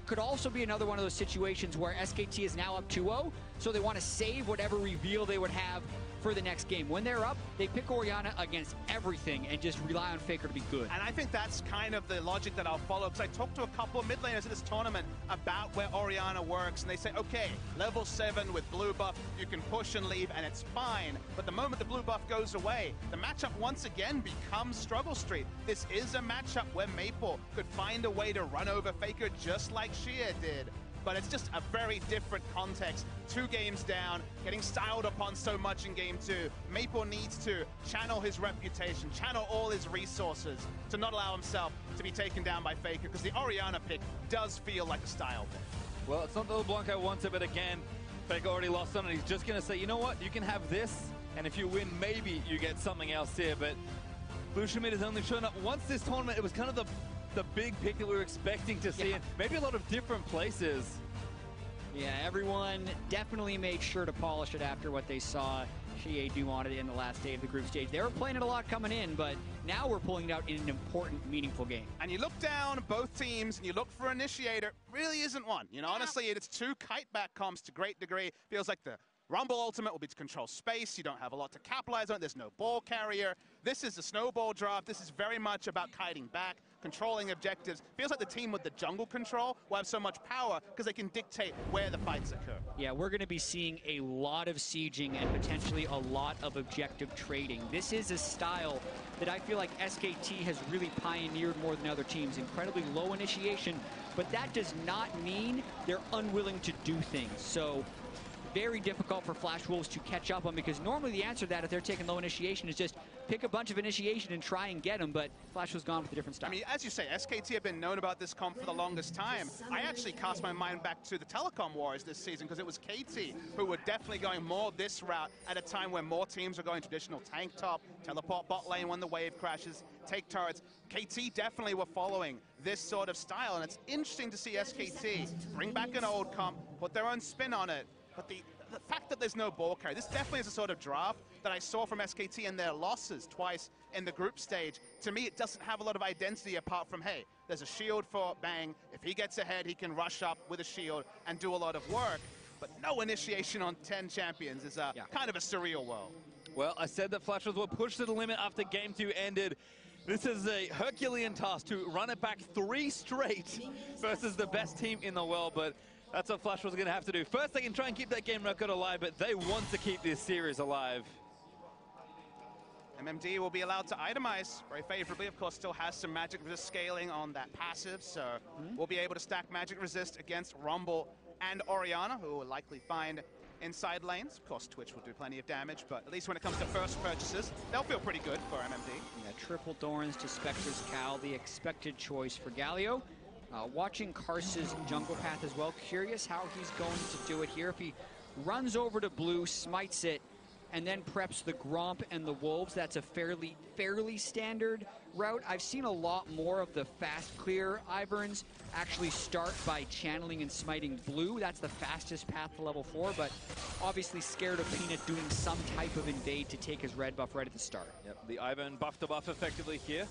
it could also be another one of those situations where SKT is now up 2-0, so they want to save whatever reveal they would have for the next game. When they're up, they pick Orianna against everything and just rely on Faker to be good. And I think that's kind of the logic that I'll follow, because I talked to a couple of mid laners at this tournament about where Orianna works, and they say, okay, level 7 with blue buff, you can push and leave, and it's fine. But the moment the blue buff goes away, the matchup once again becomes Struggle Street. This is a matchup where Maple could find a way to run over Faker just like Shia did. But it's just a very different context. 2 games down, getting styled upon so much in Game 2. Maple needs to channel his reputation, channel all his resources to not allow himself to be taken down by Faker, because the Orianna pick does feel like a style pick. Well, it's not the LeBlanc I wanted, but again, Faker already lost on it. He's just going to say, you know what, you can have this, and if you win, maybe you get something else here. But Lucian Mid has only shown up once this tournament. It was kind of the big pick that we were expecting to see, and maybe a lot of different places. Yeah, everyone definitely made sure to polish it after what they saw Shia do on it in the last day of the group stage. They were playing it a lot coming in, but now we're pulling it out in an important, meaningful game. And you look down both teams and you look for Initiator, really isn't one. You know, honestly, it's 2 kite back comps to great degree. Feels like the Rumble ultimate will be to control space. You don't have a lot to capitalize on. There's no ball carrier. This is a snowball draft. This is very much about kiting back, controlling objectives. Feels like the team with the jungle control will have so much power because they can dictate where the fights occur. Yeah, we're going to be seeing a lot of sieging and potentially a lot of objective trading. This is a style that I feel like SKT has really pioneered more than other teams. Incredibly low initiation, but that does not mean they're unwilling to do things. So very difficult for Flash Wolves to catch up on, because normally the answer to that, if they're taking low initiation, is just pick a bunch of initiation and try and get them, but Flash was gone with a different style. I mean, as you say, SKT have been known about this comp for the longest time. I actually cast my mind back to the Telecom Wars this season, because it was KT who were definitely going more this route at a time when more teams are going traditional tank top, teleport bot lane when the wave crashes, take turrets. KT definitely were following this sort of style, and it's interesting to see SKT bring back an old comp, put their own spin on it. But the fact that there's no ball carry, this definitely is a sort of draft that I saw from SKT in their losses twice in the group stage. To me, it doesn't have a lot of identity apart from, hey, there's a shield for Bang. If he gets ahead, he can rush up with a shield and do a lot of work. But no initiation on 10 champions is kind of a surreal world. Well, I said that Flash Wolves were pushed to the limit after Game 2 ended. This is a Herculean task to run it back 3 straight versus the best team in the world, but that's what Flash was going to have to do. First, they can try and keep that game record alive, but they want to keep this series alive. MMD will be allowed to itemize very favorably. Of course, still has some magic resist scaling on that passive, so we'll be able to stack magic resist against Rumble and Orianna, who will likely find inside lanes. Of course, Twitch will do plenty of damage, but at least when it comes to first purchases, they'll feel pretty good for MMD. Yeah, triple Dorans to Spectre's Cal, the expected choice for Galio. Watching Karsa's jungle path as well. Curious how he's going to do it here. If he runs over to blue, smites it, and then preps the Gromp and the Wolves, that's a fairly standard route. I've seen a lot more of the fast clear Iverns actually start by channeling and smiting blue. That's the fastest path to level 4, but obviously scared of Peanut doing some type of invade to take his red buff right at the start. Yep, the Ivern buff to buff effectively here.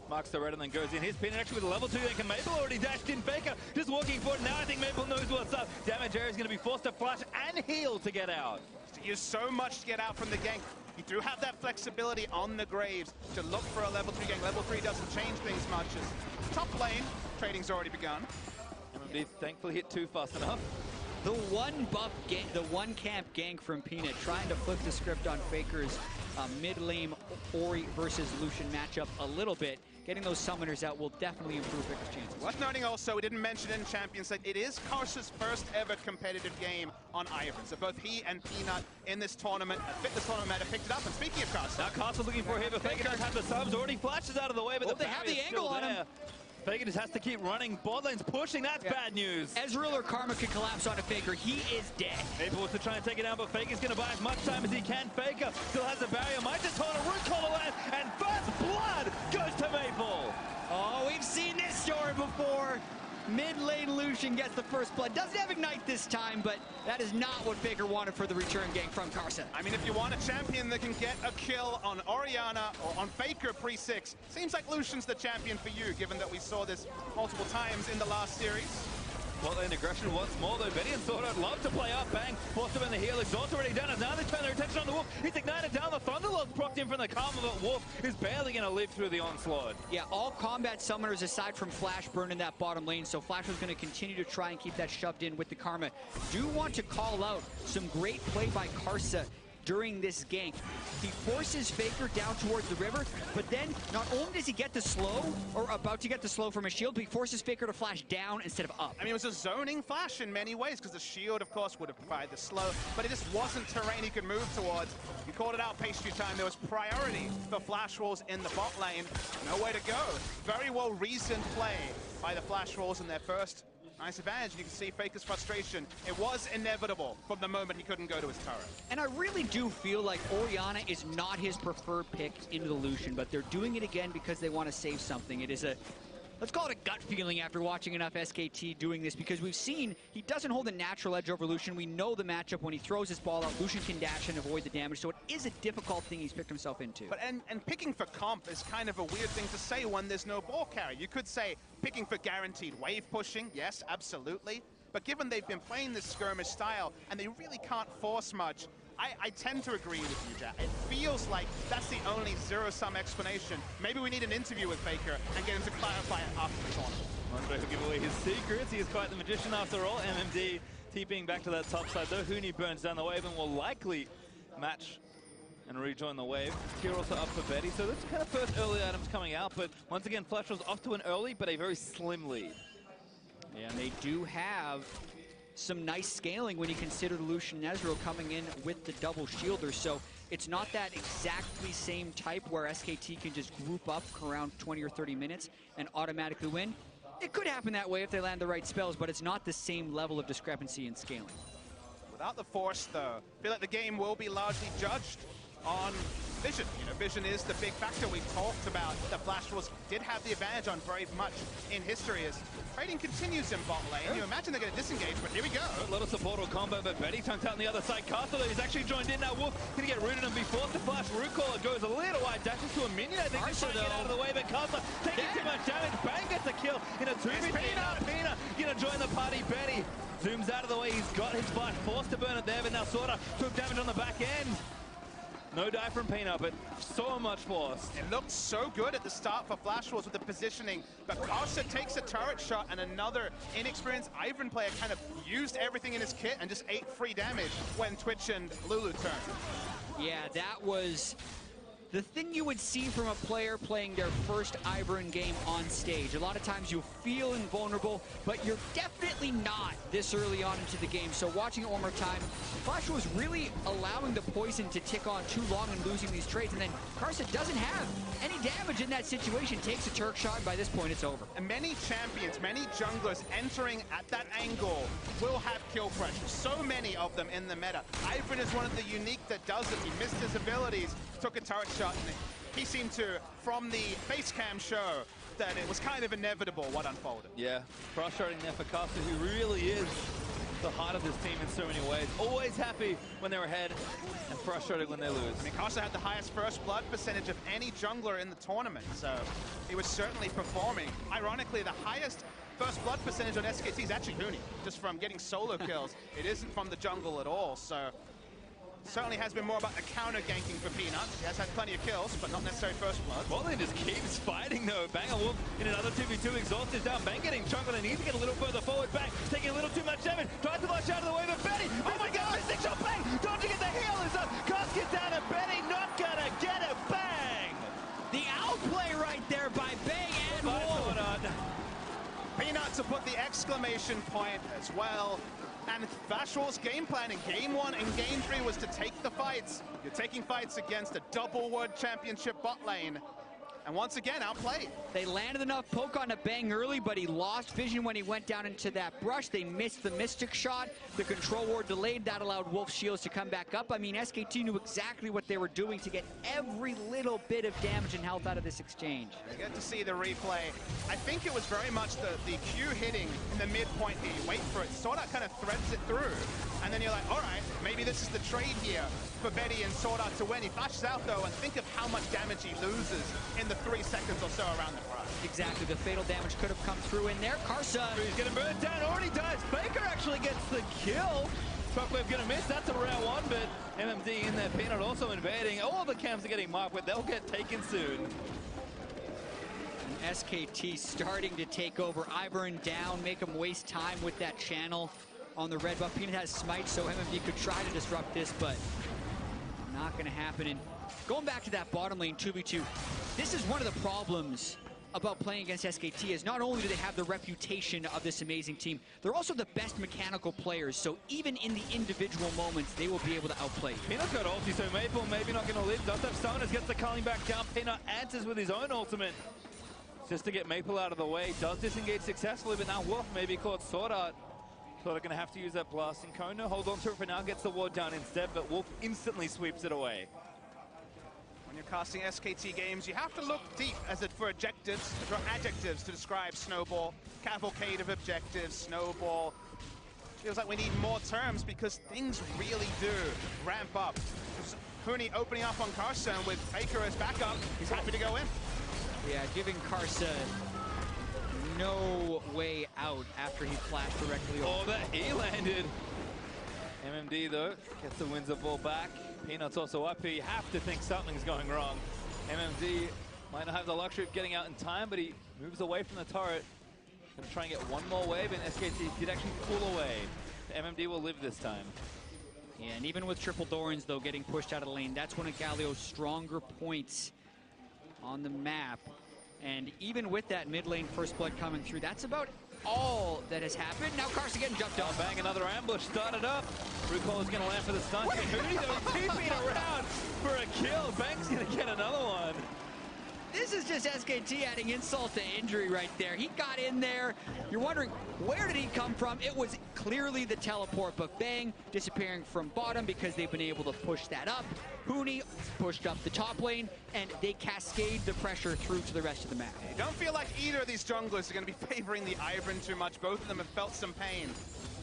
Marks the red and then goes in. Here's Peanut actually with a level 2 then. Maple already dashed in. Faker just walking forward. Now I think Maple knows what's up. Damage area is going to be forced to flash and heal to get out. He has so much to get out from the gank. You do have that flexibility on the Graves to look for a level 3 gank. Level 3 doesn't change things much. As top lane, trading's already begun. MMD thankfully hit 2 fast enough. The one buff gank, the one camp gank from Peanut, trying to flip the script on Faker's mid-lane Ori versus Lucian matchup a little bit. Getting those summoners out will definitely improve Faker's chances. Worth noting also, we didn't mention it in Champions League, it is Karsa's first ever competitive game on Ivern. So both he and Peanut in this tournament, fitness tournament, have picked it up. And speaking of Karsa, now Karsa's looking for a hit, but Faker does have the subs. Already flashes out of the way, but they have the angle on him. Faker just has to keep running. Bot lane's pushing. That's bad news. Ezreal or Karma could collapse onto Faker. He is dead. Maple wants to try and take it down, but Faker's going to buy as much time as he can. Faker still has a barrier. Might just hold a root collar land, and first blood goes to Maple. Oh, we've seen this story before. Mid lane Lucian gets the first blood. Doesn't have Ignite this time, but that is not what Faker wanted for the return gank from Karsa. I mean, if you want a champion that can get a kill on Orianna or on Faker pre-6, seems like Lucian's the champion for you, given that we saw this multiple times in the last series. Well, in aggression once more, though. Betty and Sword would love to play up. Bang, forced him in the heel. Exhaust already done. Now they turn their attention on the Wolf. He's ignited down. The Thunderlord's procced him from the Karma, but Wolf is barely going to live through the onslaught. Yeah, all combat summoners aside from Flash burn in that bottom lane, so Flash was going to continue to try and keep that shoved in with the Karma. Do want to call out some great play by Karsa during this gank. He forces Faker down towards the river, but then not only does he get the slow, or about to get the slow from a shield, but he forces Faker to flash down instead of up. I mean, it was a zoning flash in many ways, because the shield, of course, would have provided the slow, but it just wasn't terrain he could move towards. You called it out, pastry time. There was priority for Flash Wolves in the bot lane. Nowhere to go. Very well-reasoned play by the Flash Wolves in their first nice advantage. You can see Faker's frustration. It was inevitable from the moment he couldn't go to his turret. And I really do feel like Orianna is not his preferred pick into the Lucian, but they're doing it again because they want to save something. It is a, let's call it a gut feeling after watching enough SKT doing this, because we've seen he doesn't hold a natural edge over Lucian. We know the matchup. When he throws his ball out, Lucian can dash and avoid the damage, so it is a difficult thing he's picked himself into. But and picking for comp is kind of a weird thing to say when there's no ball carry. You could say picking for guaranteed wave pushing, yes, absolutely. But given they've been playing this skirmish style and they really can't force much, I tend to agree with you, Jack. It feels like that's the only zero-sum explanation. Maybe we need an interview with Faker and get him to clarify it after the tournament. Andre will give away his secrets. He is quite the magician after all. MMD TPing back to that top side, though. Huni burns down the wave and will likely match and rejoin the wave. Here also up for Betty. So that's kind of first early items coming out, but once again, Flash was off to an early, but a very slim lead. Yeah, and they do have some nice scaling when you consider the Lucian and Ezreal coming in with the double shielder. So it's not that exactly same type where SKT can just group up around 20 or 30 minutes and automatically win. It could happen that way if they land the right spells, but it's not the same level of discrepancy in scaling. Without the force, though, I feel like the game will be largely judged on vision. You know, vision is the big factor we talked about. The Flash Wolves did have the advantage on very much in history as trading continues in bot lane. You imagine they're going to disengage, but here we go. A lot of support or combo, but Betty tunked out on the other side. Castle, though, he's actually joined in now. Wolf going to get rooted and be forced to flash. Root Caller goes a little wide, dashes to a minion. I think he's trying to get out of the way, but Castle taking too much damage. Bang gets a kill in a 2v3. Pina going to join the party. Betty zooms out of the way. He's got his flash, forced to burn it there, but now Sorta took damage on the back end. No die from Peanut, but so much force. It looked so good at the start for Flash Wolves with the positioning, but Karsa takes a turret shot and another inexperienced Ivern player kind of used everything in his kit and just ate free damage when Twitch and Lulu turned. Yeah, that was the thing you would see from a player playing their first Ivern game on stage. A lot of times you feel invulnerable, but you're definitely not this early on into the game. So watching it one more time, Flash was really allowing the poison to tick on too long and losing these trades, and then Karsa doesn't have any damage in that situation, takes a Turk shot, and by this point it's over. And many champions, many junglers entering at that angle will have kill pressure. So many of them in the meta. Ivern is one of the unique that does it. He missed his abilities, took a turret shot, and he seemed to, from the face cam show, that it was kind of inevitable what unfolded. Yeah, frustrating there for Karsa, who really is the heart of this team in so many ways. Always happy when they're ahead and frustrated when they lose. I mean, Karsa had the highest first blood percentage of any jungler in the tournament, so he was certainly performing. Ironically, the highest first blood percentage on SKT is actually Huni, just from getting solo kills. It isn't from the jungle at all, so certainly has been more about the counter ganking for Peanut. He has had plenty of kills, but not necessarily first blood. Botland just keeps fighting though. Banger Wolf in another 2v2, exhausted down. Bang getting jungle and needs to get a little further forward. Bang taking a little too much damage. Tries to flash out of the way, but Betty, oh my god, missing shot. Bang, dodging it, the heal is up. Cast gets down and Betty not gonna get it. Bang! The outplay right there by Bang and Wolf. Peanut to put the exclamation point as well. And Flash Wolves game planning, game 1 and game 3 was to take the fights. You're taking fights against a double World Championship bot lane. And once again, outplayed. They landed enough poke on a Bang early, but he lost vision when he went down into that brush. They missed the Mystic shot. The control ward delayed. That allowed Wolf's shields to come back up. I mean, SKT knew exactly what they were doing to get every little bit of damage and health out of this exchange. You get to see the replay. I think it was very much the Q hitting in the midpoint here. You wait for it, Sword Art kind of threads it through. And then you're like, all right, maybe this is the trade here for Betty and Sword Art to win. He flashes out though, and think of how much damage he loses in the 3 seconds or so around the brush. Exactly, the fatal damage could have come through in there. Karsa. He's getting burned down, already died. actually gets the kill. Shockwave gonna miss, that's a rare one, but MMD in there, Peanut also invading. All the camps are getting marked, but they'll get taken soon. And SKT starting to take over. Ivern down, make him waste time with that channel on the red buff. Peanut has smite, so MMD could try to disrupt this, but not gonna happen. And going back to that bottom lane 2v2, this is one of the problems about playing against SKT is not only do they have the reputation of this amazing team, they're also the best mechanical players, so even in the individual moments, they will be able to outplay. Peanut's got ulti, so Maple maybe not going to live. Does have summoners, gets the culling back down. Peanut answers with his own ultimate just to get Maple out of the way. Does disengage successfully, but now Wolf maybe caught Sword Art. Thought going to have to use that blasting cone. No, hold on to it for now, gets the ward down instead, but Wolf instantly sweeps it away. When you're casting SKT games, you have to look deep for adjectives to describe Snowball. Cavalcade of objectives, Snowball. Feels like we need more terms because things really do ramp up. Huni opening up on Carson with Faker as backup. He's happy to go in. Yeah, giving Carson no way out after he flashed directly over. Oh, that E landed. MMD though gets the Windsor ball back. Peanut's also up here. You have to think something's going wrong. MMD might not have the luxury of getting out in time, but he moves away from the turret. Gonna try and get one more wave, and SKT did actually pull away. MMD will live this time. Yeah, and even with triple Dorans though getting pushed out of the lane, that's one of Galio's stronger points on the map. And even with that mid lane first blood coming through, that's about all that has happened. Now Carson getting jumped up. Bang, another ambush started up. Recall is going to land for the stun. Huni though, TP'd around for a kill. Bang's going to get another one. This is just SKT adding insult to injury right there. He got in there. You're wondering, where did he come from? It was clearly the teleport, but Bang disappearing from bottom because they've been able to push that up. Huni pushed up the top lane, and they cascade the pressure through to the rest of the map. You don't feel like either of these junglers are going to be favoring the Ivern too much. Both of them have felt some pain.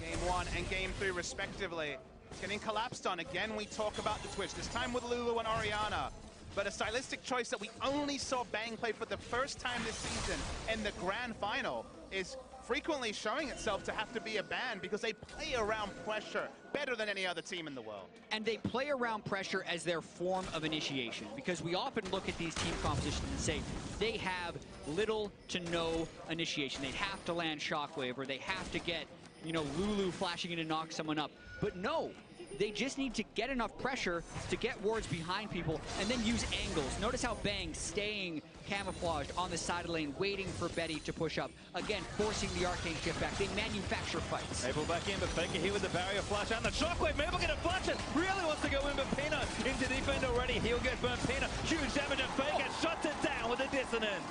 Game 1 and Game 3 respectively. It's getting collapsed on. Again, we talk about the Twitch, this time with Lulu and Orianna. But a stylistic choice that we only saw Bang play for the first time this season in the grand final is frequently showing itself to have to be a ban because they play around pressure better than any other team in the world. And they play around pressure as their form of initiation, because we often look at these team compositions and say they have little to no initiation. They have to land Shockwave, or they have to get, you know, Lulu flashing in to knock someone up. But no, they just need to get enough pressure to get wards behind people and then use angles. Notice how Bang staying camouflaged on the side of the lane, waiting for Betty to push up. Again, forcing the Arcane shift back. They manufacture fights. Maple back in, but Faker here with the barrier flash and the Shockwave. Maple gonna flash it. Really wants to go in, but Peanut into deep end already. He'll get burnt. Peanut, huge damage, and Faker shuts it down with a dissonance.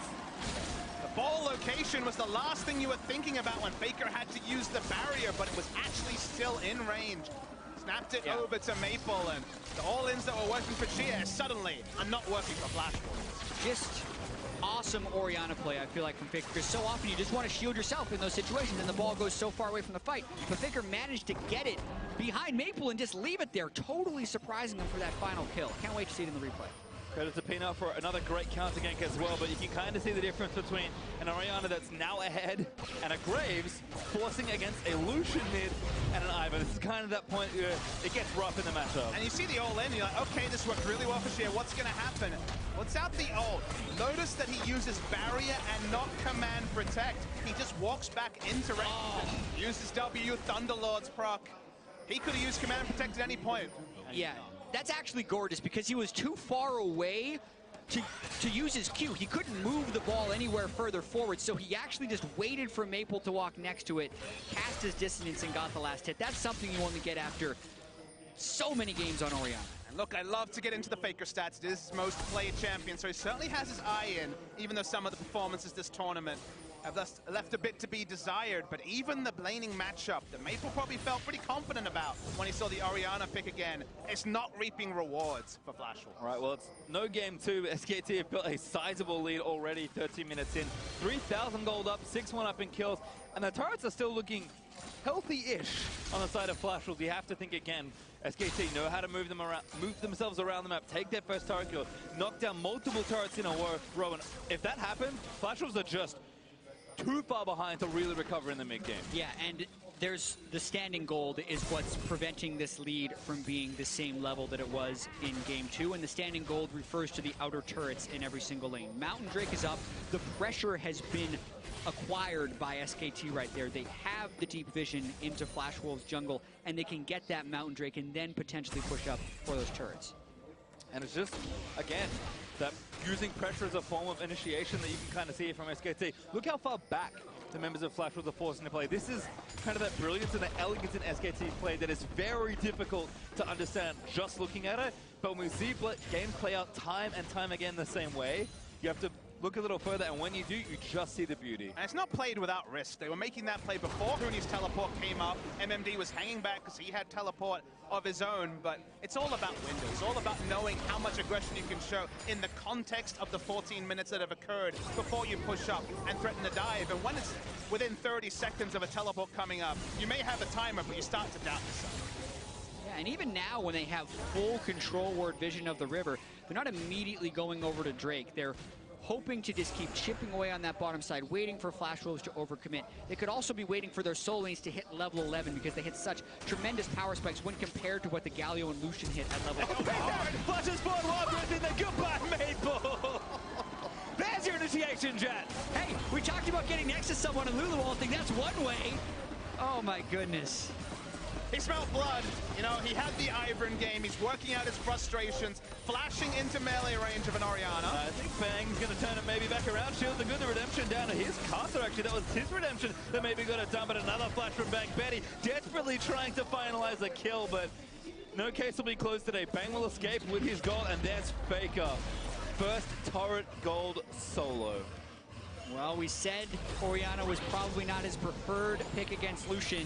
The ball location was the last thing you were thinking about when Faker had to use the barrier, but it was actually still in range. Snapped it over to Maple, and the all-ins that were working for Chia suddenly are not working for Flashball. Just awesome Orianna play, I feel like, from Faker, because so often you just want to shield yourself in those situations and the ball goes so far away from the fight. But Faker managed to get it behind Maple and just leave it there, totally surprising him for that final kill. Can't wait to see it in the replay. Credit to Peanut for another great counter gank as well, but you can kind of see the difference between an Orianna that's now ahead and a Graves forcing against a Lucian mid and an Ivern. This is kind of that point where it gets rough in the matchup. And you see the all-in, you're like, okay, this worked really well for Shia. What's going to happen? What's out the ult? Notice that he uses barrier and not command protect. He just walks back into range, uses W, Thunderlord's proc. He could have used command protect at any point. Yeah. That's actually gorgeous because he was too far away to use his Q. He couldn't move the ball anywhere further forward, so he actually just waited for Maple to walk next to it, cast his dissonance, and got the last hit. That's something you only get after so many games on Orianna. And look, I love to get into the Faker stats. It is his most played champion, so he certainly has his eye in, even though some of the performances this tournament have left a bit to be desired. But even the laning matchup that Maple probably felt pretty confident about when he saw the Orianna pick again, it's not reaping rewards for Flashball. All right, well, it's no game 2. SKT have built a sizable lead already, 13 minutes in. 3,000 gold up, 6-1 up in kills, and the turrets are still looking healthy-ish on the side of Flashball. You have to think again, SKT know how to move themselves around the map, take their first turret kill, knock down multiple turrets in a row, and if that happened, Flashballs are just too far behind to really recover in the mid game. Yeah, and there's the standing gold is what's preventing this lead from being the same level that it was in Game 2, and the standing gold refers to the outer turrets in every single lane. Mountain Drake is up. The pressure has been acquired by SKT right there. They have the deep vision into Flash Wolves jungle, and they can get that Mountain Drake and then potentially push up for those turrets. And it's just, again, that using pressure as a form of initiation that you can kind of see from SKT. Look how far back the members of Flash Wolves are forcing to play. This is kind of that brilliance and the elegance in SKT play that is very difficult to understand just looking at it. But when we see games play out time and time again the same way, you have to look a little further, and when you do, you just see the beauty. And it's not played without risk. They were making that play before Huni's teleport came up. MMD was hanging back because he had teleport of his own, but it's all about windows. It's all about knowing how much aggression you can show in the context of the 14 minutes that have occurred before you push up and threaten to dive. And when it's within 30 seconds of a teleport coming up, you may have a timer, but you start to doubt yourself. Yeah, and even now when they have full control ward vision of the river, they're not immediately going over to Drake. They're hoping to just keep chipping away on that bottom side, waiting for Flash Wolves to overcommit. They could also be waiting for their soul lanes to hit level 11 because they hit such tremendous power spikes when compared to what the Galio and Lucian hit at level 11. Flashes forward, Wildrose in the goodbye, Maple! There's your initiation, Jet! Hey, we talked about getting next to someone in Lulu Wall. I think that's one way. Oh my goodness. He smelled blood. You know, he had the Ivern game. He's working out his frustrations, flashing into melee range of an Orianna. I think Bang's going to turn it maybe back around. Shields are good. The redemption down to his caster, actually. That was his redemption that maybe got it done, but another flash from Bang. Betty desperately trying to finalize a kill, but no case will be closed today. Bang will escape with his gold, and there's Faker. First turret gold solo. Well, we said Orianna was probably not his preferred pick against Lucian.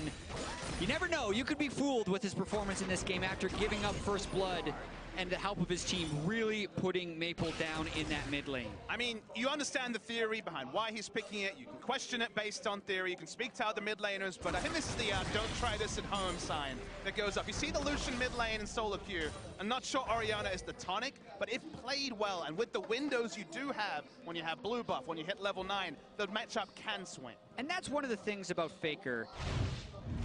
You never know. You could be fooled with his performance in this game after giving up first blood and the help of his team really putting Maple down in that mid lane. I mean, you understand the theory behind why he's picking it. You can question it based on theory. You can speak to other mid laners, but I think this is the don't try this at home sign that goes up. You see the Lucian mid lane in solo queue. I'm not sure Orianna is the tonic, but if played well and with the windows you do have when you have blue buff, when you hit level 9, the matchup can swing. And that's one of the things about Faker,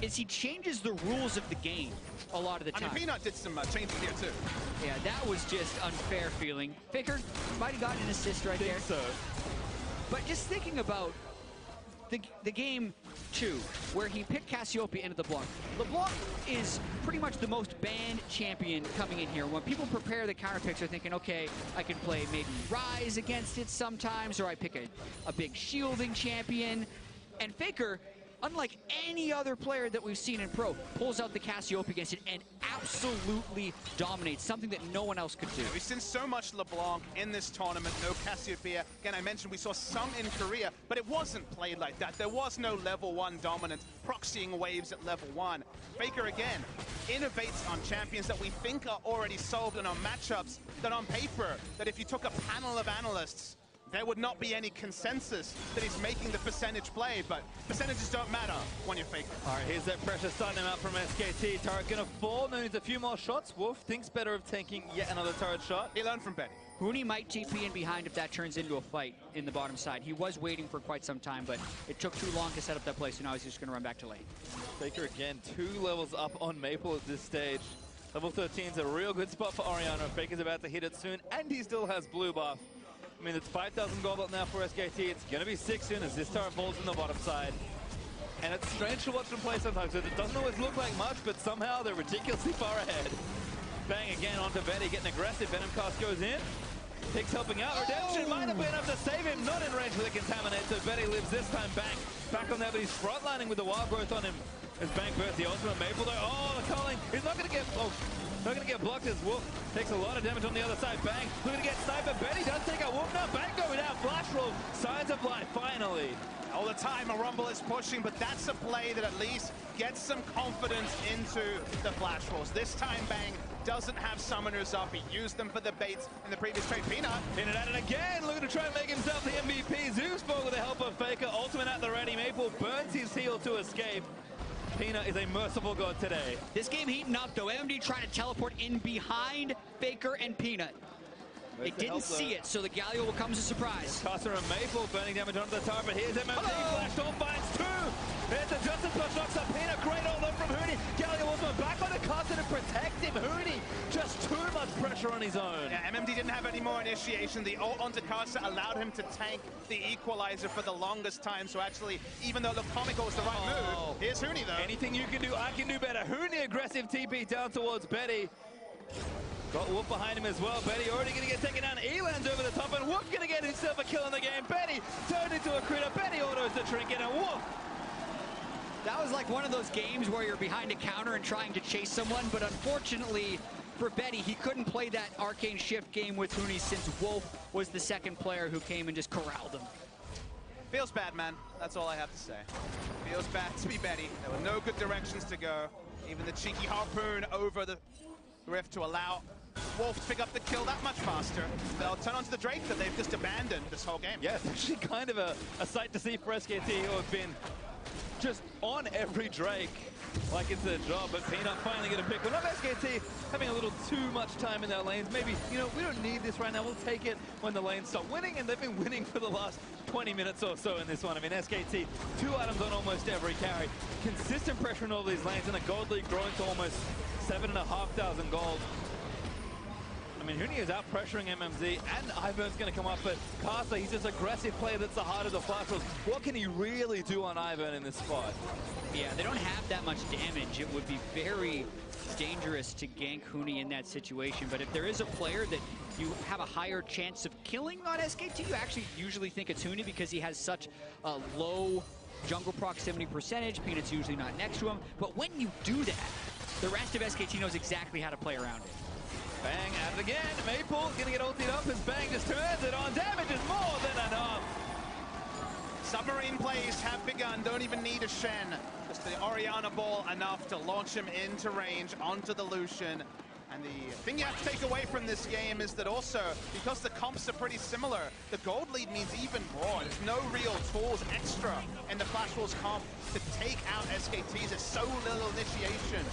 is he changes the rules of the game a lot of the time. I mean, Peanut did some changes here too. Yeah, that was just unfair feeling. Faker might have gotten an assist right there. So. But just thinking about the game 2, where he picked Cassiopeia into LeBlanc. LeBlanc is pretty much the most banned champion coming in here. When people prepare the counter picks, they're thinking, okay, I can play maybe Ryze against it sometimes, or I pick a big shielding champion. And Faker, unlike any other player that we've seen in Pro, pulls out the Cassiopeia against it and absolutely dominates, something that no one else could do. We've seen so much LeBlanc in this tournament, no Cassiopeia. Again, I mentioned we saw some in Korea, but it wasn't played like that. There was no level 1 dominance, proxying waves at level 1. Faker, again, innovates on champions that we think are already solved and on matchups that on paper, that if you took a panel of analysts, there would not be any consensus that he's making the percentage play, but percentages don't matter when you're Faker. All right, here's that pressure starting him out from SKT. Turret gonna fall, needs a few more shots. Wolf thinks better of taking yet another turret shot. He learned from Betty. Huni might TP in behind if that turns into a fight in the bottom side. He was waiting for quite some time, but it took too long to set up that play, so now he's just gonna run back to lane. Faker again, 2 levels up on Maple at this stage. Level 13 is a real good spot for Orianna. Faker's about to hit it soon, and he still has blue buff. I mean, it's 5,000 gold up now for SKT. It's going to be 6 soon as this turret falls in the bottom side. And it's strange to watch them play sometimes, because it doesn't always look like much, but somehow they're ridiculously far ahead. Bang again onto Betty, getting aggressive. Venom cast goes in. Hicks helping out. Redemption might have been enough to save him. Not in range for the Contaminate, so Betty lives this time. Bang back on there, but he's frontlining with the wild growth on him. As Bang bursts the ultimate Maple, though. Oh, the calling. He's not going to get... Oh. Not going to get blocked as Wolf takes a lot of damage on the other side. Bang, looking to get sniper. Betty does take out Wolf now. Bang going out. Flash roll. Signs of life, finally. All the time, a Rumble is pushing, but that's a play that at least gets some confidence into the Flash rolls. This time, Bang doesn't have summoners up. He used them for the baits in the previous trade. Peanut. In and at it again. Looking to try and make himself the MVP. Zeus fall with the help of Faker. Ultimate at the ready. Maple burns his heel to escape. Peanut is a merciful god today. This game heating up, though. MMD trying to teleport in behind Faker and Peanut. They didn't see it, so the Galio will come as a surprise. Carson and Maple burning damage onto the tower, but here's MMD, flashed on, finds two. There's the Justice Plus knocks up Peanut, great hold up from Hooney. Galio also back on the Carson to protect him. Hooney, just too much pressure on his own. Yeah, MMD didn't have any more initiation. The ult onto Carson allowed him to tank the equalizer for the longest time, so actually, even though it looked comical was the right move, here's Hooney though. Anything you can do, I can do better. Hooney, aggressive TP down towards Betty. Got Wolf behind him as well. Betty already going to get taken down. Elan's over the top, and Wolf going to get himself a kill in the game. Betty turned into a critter. Betty autos the trinket, and Wolf. That was like one of those games where you're behind a counter and trying to chase someone, but unfortunately for Betty, he couldn't play that Arcane Shift game with Hooney since Wolf was the second player who came and just corralled him. Feels bad, man. That's all I have to say. Feels bad to be Betty. There were no good directions to go. Even the cheeky harpoon over the rift to allow Wolf to pick up the kill that much faster. They'll turn onto the Drake that they've just abandoned this whole game. Yeah, it's actually kind of a sight to see for SKT, who have been just on every Drake like it's their job, but Peanut finally going to pick one up. SKT having a little too much time in their lanes. Maybe, you know, we don't need this right now. We'll take it when the lanes stop winning, and they've been winning for the last 20 minutes or so in this one. I mean, SKT, 2 items on almost every carry. Consistent pressure in all these lanes, and a gold lead growing to almost 7,500 gold. I mean, Hooney is out pressuring MMZ, and Ivern's going to come up, but Carter, he's this aggressive player that's the heart of the flash rules. What can he really do on Ivern in this spot? Yeah, they don't have that much damage. It would be very dangerous to gank Hooney in that situation, but if there is a player that you have a higher chance of killing on SKT, you actually usually think it's Hooney because he has such a low jungle proximity percentage. Peanut's usually not next to him, but when you do that, the rest of SKT knows exactly how to play around it. Bang, at it again. Maple gonna get ulted up as Bang just turns it on. Damage is more than enough. Submarine plays have begun. Don't even need a Shen. Just the Orianna ball enough to launch him into range onto the Lucian. And the thing you have to take away from this game is that also, because the comps are pretty similar, the gold lead means even more. There's no real tools extra in the Flash Wars comp to take out SKTs. There's so little initiation.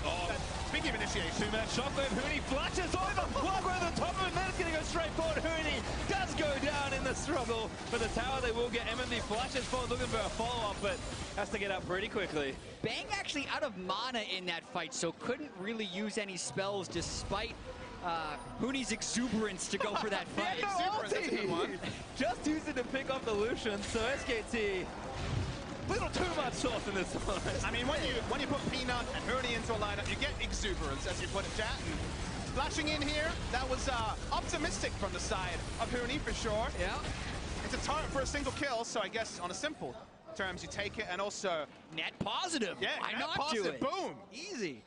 Speaking of initiation. Two-man shockwave, Hooney flashes over. Walker over the top of it, Man's gonna go straight forward. Hooney does go down in the struggle. For the tower, they will get MMD flashes forward, looking for a follow-up, but has to get up pretty quickly. Bang actually out of mana in that fight, so couldn't really use any spells despite Hooney's exuberance to go for that fight. That's a good one. Just used it to pick up the Lucian, so SKT, little too much sauce in this one. I mean, when you put Peanut and Hooney into a lineup, you get exuberance, as you put it, chat. And flashing in here, that was optimistic from the side of Hooney for sure. Yeah. It's a target for a single kill, so I guess on a simple terms you take it, and also net positive. Yeah, why net not positive. do it? Boom. Easy.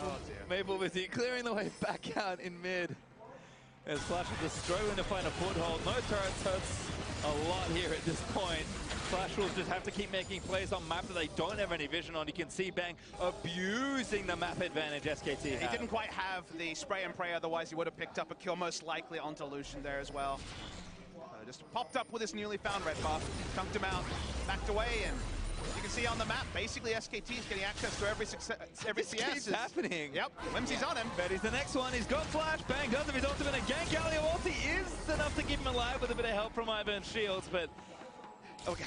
Oh dear. Maple busy clearing the way back out in mid. As Flash is just struggling to find a foothold. No turrets hurts a lot here at this point. Flash will just have to keep making plays on map that they don't have any vision on. You can see Bang abusing the map advantage SKT He didn't quite have the spray and pray, otherwise he would have picked up a kill, most likely onto Lucian there as well. Just popped up with his newly found red buff, chunked him out, backed away, and you can see on the map, basically SKT is getting access to every CS. Keeps happening. Yep, Whimsy's on him. Betty's the next one. He's got flash. Bang does have his ultimate again. Galio ulti is enough to keep him alive with a bit of help from Ivern's shields, but okay,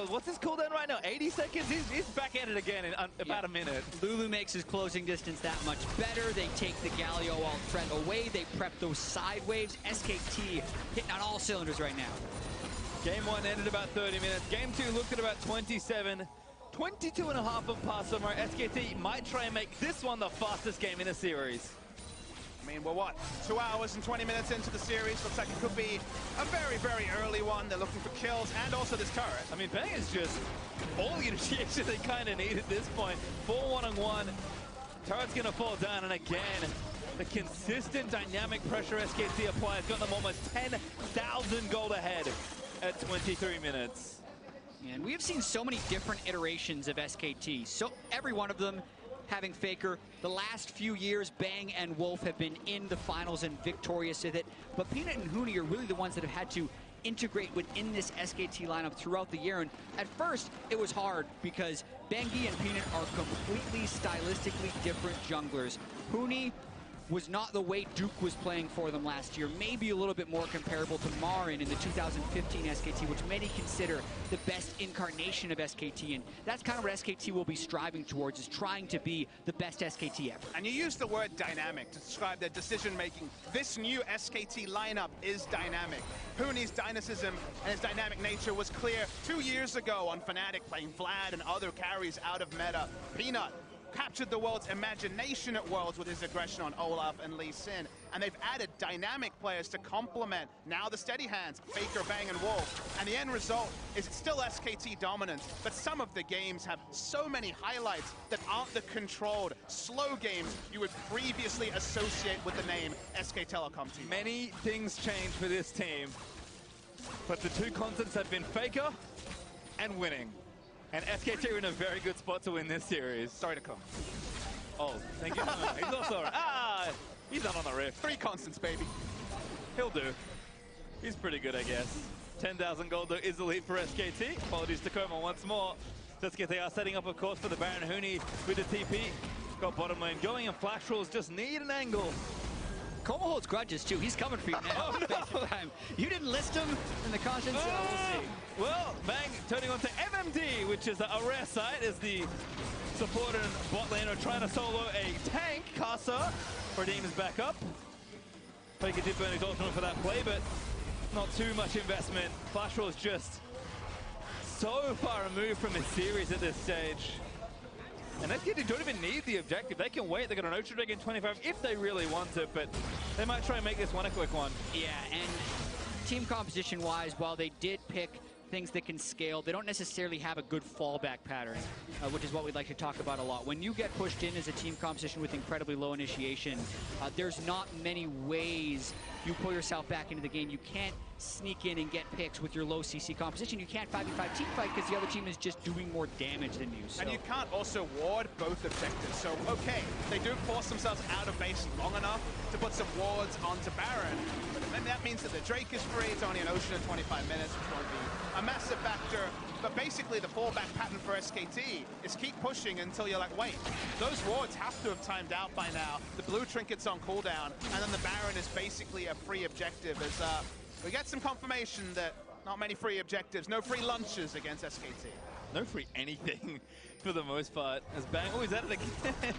what's his cooldown right now? 80 seconds? He's back at it again in about a minute. Lulu makes his closing distance that much better. They take the Galio alt threat away. They prep those side waves. SKT hitting on all cylinders right now. Game 1 ended about 30 minutes. Game 2 looked at about 27. 22 and a half of pass somewhere. SKT might try and make this one the fastest game in the series. I mean, we're what, 2 hours and 20 minutes into the series. Looks like it could be a very, very early one. They're looking for kills and also this turret. I mean, Bang is just all the initiation they kind of need at this point. 4 1-on-1. Turret's going to fall down, and again, the consistent dynamic pressure SKT applies got them almost 10,000 gold ahead at 23 minutes. And we have seen so many different iterations of SKT. So every one of them having Faker. The last few years, Bang and Wolf have been in the finals and victorious with it. But Peanut and Hooney are really the ones that have had to integrate within this SKT lineup throughout the year. And at first, it was hard because Bangi and Peanut are completely stylistically different junglers. Hooney was not the way Duke was playing for them last year. Maybe a little bit more comparable to Marin in the 2015 SKT, which many consider the best incarnation of SKT. And that's kind of what SKT will be striving towards, is trying to be the best SKT ever. And you use the word dynamic to describe their decision-making. This new SKT lineup is dynamic. Huni's dynamism and his dynamic nature was clear 2 years ago on Fnatic, playing Vlad and other carries out of meta. Peanut captured the world's imagination at Worlds with his aggression on Olaf and Lee Sin. And they've added dynamic players to complement now the steady hands, Faker, Bang, and Wolf. And the end result is it's still SKT dominance, but some of the games have so many highlights that aren't the controlled, slow games you would previously associate with the name SK Telecom team. Many things change for this team, but the two constants have been Faker and winning. And SKT are in a very good spot to win this series. Sorry to come. Oh, thank you. He's also he's not on the riff. 3 constants, baby. He'll do. He's pretty good, I guess. 10,000 gold though is the lead for SKT. Apologies to Coma once more. SKT are setting up, of course, for the Baron. Huni with the TP. Got bottom lane going, and Flash Rolls just need an angle. Coma holds grudges too. He's coming for you now. Oh, no. You didn't list him in the content, so we'll see. Well, Bang turning on to MMD, which is a rare sight as the support and bot lane are trying to solo a tank. Casa redeems back up. Faker did burn his ultimate for that play, but not too much investment. Flash Roll is just so far removed from this series at this stage. And SKT don't even need the objective. They can wait. They got an Ultra Dragon 25 if they really want it, but they might try and make this one a quick one. Yeah, and team composition-wise, while they did pick things that can scale, they don't necessarily have a good fallback pattern, which is what we'd like to talk about a lot. When you get pushed in as a team composition with incredibly low initiation, there's not many ways you pull yourself back into the game. You can't sneak in and get picks with your low CC composition. You can't 5v5 team fight because the other team is just doing more damage than you. So. And you can't also ward both objectives. So, okay, they do force themselves out of base long enough to put some wards onto Baron, but then that means that the Drake is free. It's only an Ocean in 25 minutes, which won't be a massive factor. But basically, the fallback pattern for SKT is keep pushing until you're like, wait, those wards have to have timed out by now. The blue trinket's on cooldown, and then the Baron is basically a free objective as we get some confirmation that not many free objectives, no free lunches against SKT. No free anything for the most part. As Bang always at it again.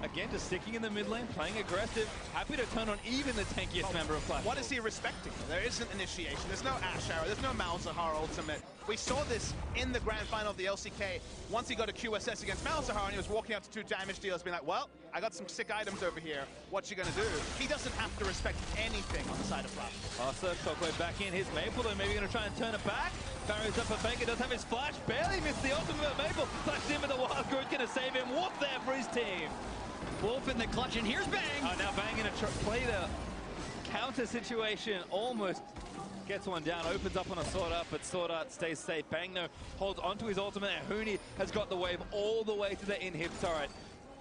Again, just sticking in the mid lane, playing aggressive, happy to turn on even the tankiest member of Flash. What is he respecting? There isn't initiation, there's no Ash Arrow, there's no Malzahar ultimate. We saw this in the grand final of the LCK once he got a QSS against Malzahar and he was walking up to 2 damage deals being like, well, I got some sick items over here, what you gonna do? He doesn't have to respect anything on the side of Flash. Asa, Shockwave back in his Maple, though maybe gonna try and turn it back. Barriers up for Faker, does have his flash, barely missed the ultimate Maple. Flashed in with the Wild Growth, gonna save him. Wolf there for his team. Wolf in the clutch, and here's Bang! Oh, now Bang gonna play the counter situation, almost gets one down, opens up on a Sword Art, but Sword Art stays safe. Bang, though, holds onto his ultimate, and Huni has got the wave all the way to the inhib turret.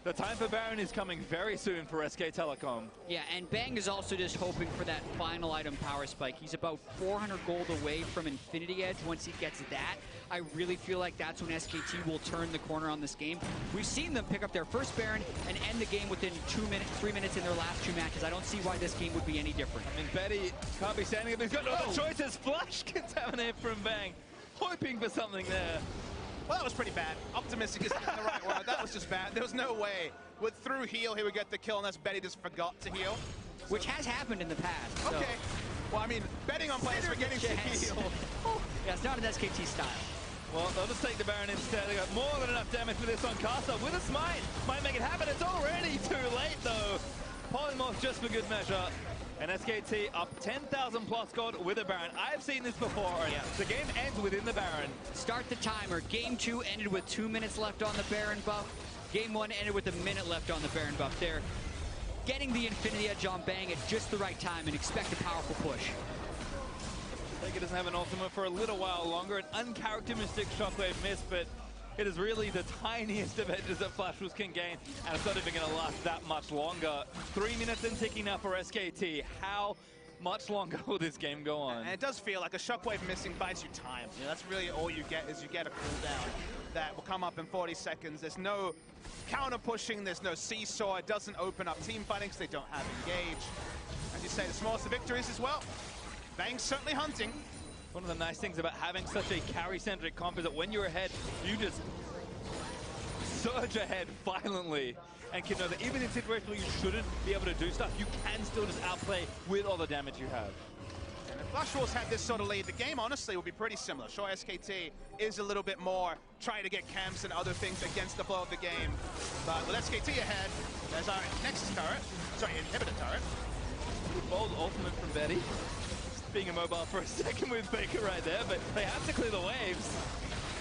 The time for Baron is coming very soon for SK Telecom. Yeah, and Bang is also just hoping for that final item power spike. He's about 400 gold away from Infinity Edge. Once he gets that, I really feel like that's when SKT will turn the corner on this game. We've seen them pick up their first Baron and end the game within 3 minutes in their last 2 matches. I don't see why this game would be any different. I mean, Betty can't be standing up. He's got no other choices. Flash contaminate from Bang. Hoping for something there. Well, that was pretty bad. Optimistic isn't the right word. That was just bad. There was no way. With through heal, he would get the kill unless Betty just forgot to heal. Which has happened in the past. So. Okay. Well, I mean, betting on players forgetting to heal. Yeah, it's not an SKT style. Well, they'll just take the Baron instead. They got more than enough damage for this on Casa with a smite. Might make it happen. It's already too late, though. Polymorph just for good measure. And SKT up 10,000 plus gold with a Baron. I've seen this before. Yeah. The game ends within the Baron. Start the timer. Game 2 ended with 2 minutes left on the Baron buff. Game 1 ended with a minute left on the Baron buff. They're getting the Infinity Edge on Bang at just the right time and expect a powerful push. Faker doesn't have an ultimate for a little while longer. An uncharacteristic Shockwave miss, but it is really the tiniest of edges that Flash Wolves can gain, and it's not even going to last that much longer. 3 minutes and ticking now for SKT. How much longer will this game go on? And it does feel like a Shockwave missing buys you time. You know, that's really all you get, is you get a cooldown that will come up in 40 seconds. There's no counter pushing, there's no seesaw. It doesn't open up team fighting because they don't have engage. As you say, the smallest of victories as well. Bang's certainly hunting. One of the nice things about having such a carry-centric comp is that when you're ahead, you just surge ahead violently and can know that even in situations where you shouldn't be able to do stuff, you can still just outplay with all the damage you have. And if Flash Wolves had this sort of lead, the game honestly will be pretty similar. Sure, SKT is a little bit more trying to get camps and other things against the flow of the game. But with SKT ahead, there's our Nexus turret, sorry, inhibitor turret. Bold ultimate from Betty. Being immobile for a second with Faker right there, but they have to clear the waves.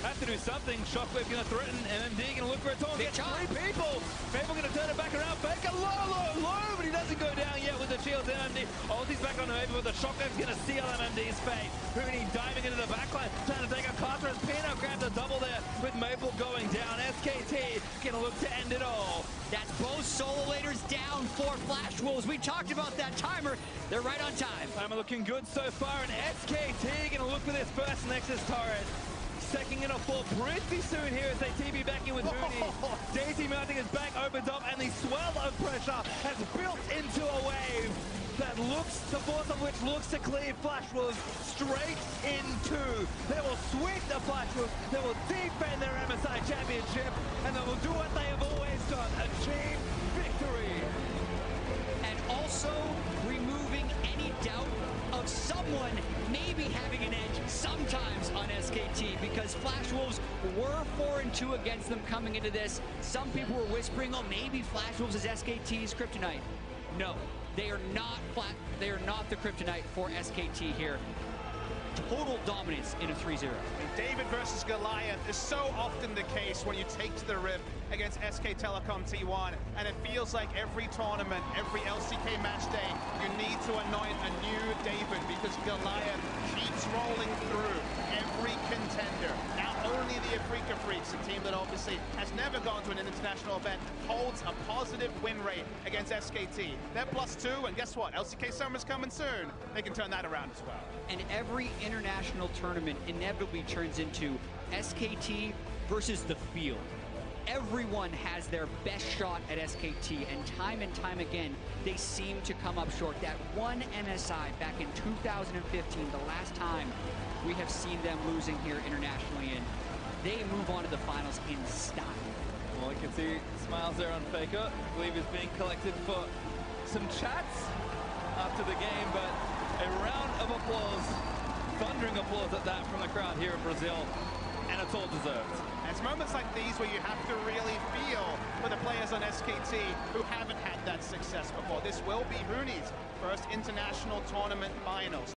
Have to do something. Shockwave gonna threaten, MMD gonna look for a taunt. Gets 3 people. Fable gonna turn it back around. Faker low, but he doesn't go down yet with the shields. MMD. Ulti's back on the Maple, but the Shockwave's gonna seal MMD's fate. Huni diving into the backline, trying to take a Carter, and Pino grabs a double there with Maple going down. SKT gonna look to end it all. That's both solo laners down for Flash Wolves. We talked about that timer. They're right on time. Timer looking good so far, and SKT gonna look for this first Nexus turret. Second in a fall pretty soon here as they TB back in with Huni. Daisy mounting his back, opens up, and the swell of pressure has built into a wave that looks, the force of which looks to clear Flash Wolves straight into. They will sweep the Flash Wolves, they will defend their MSI championship, and they will do what they have always done, achieve victory. And also removing any doubt of someone maybe having an edge sometimes on SKT, because Flash Wolves were 4-2 against them coming into this. Some people were whispering, oh, maybe Flash Wolves is SKT's kryptonite. No, they are not they are not the kryptonite for SKT here. Total dominance in a 3-0. David versus Goliath is so often the case when you take to the Rift against SK Telecom T1, and it feels like every tournament, every LCK match day, you need to anoint a new David, because Goliath keeps rolling through every contender. Not only the Afrika Freaks, a team that obviously has never gone to an international event, holds a positive win rate against SKT. They're +2, and guess what? LCK Summer's coming soon. They can turn that around as well. And every international tournament inevitably turns into SKT versus the field. Everyone has their best shot at SKT, and time again, they seem to come up short. That one MSI back in 2015, the last time we have seen them losing here internationally, and they move on to the finals in style. Well, you can see smiles there on Faker. I believe he's being collected for some chats after the game, but a round of applause, thundering applause at that from the crowd here in Brazil, and it's all deserved. And it's moments like these where you have to really feel for the players on SKT who haven't had that success before. This will be Huni's first international tournament finals.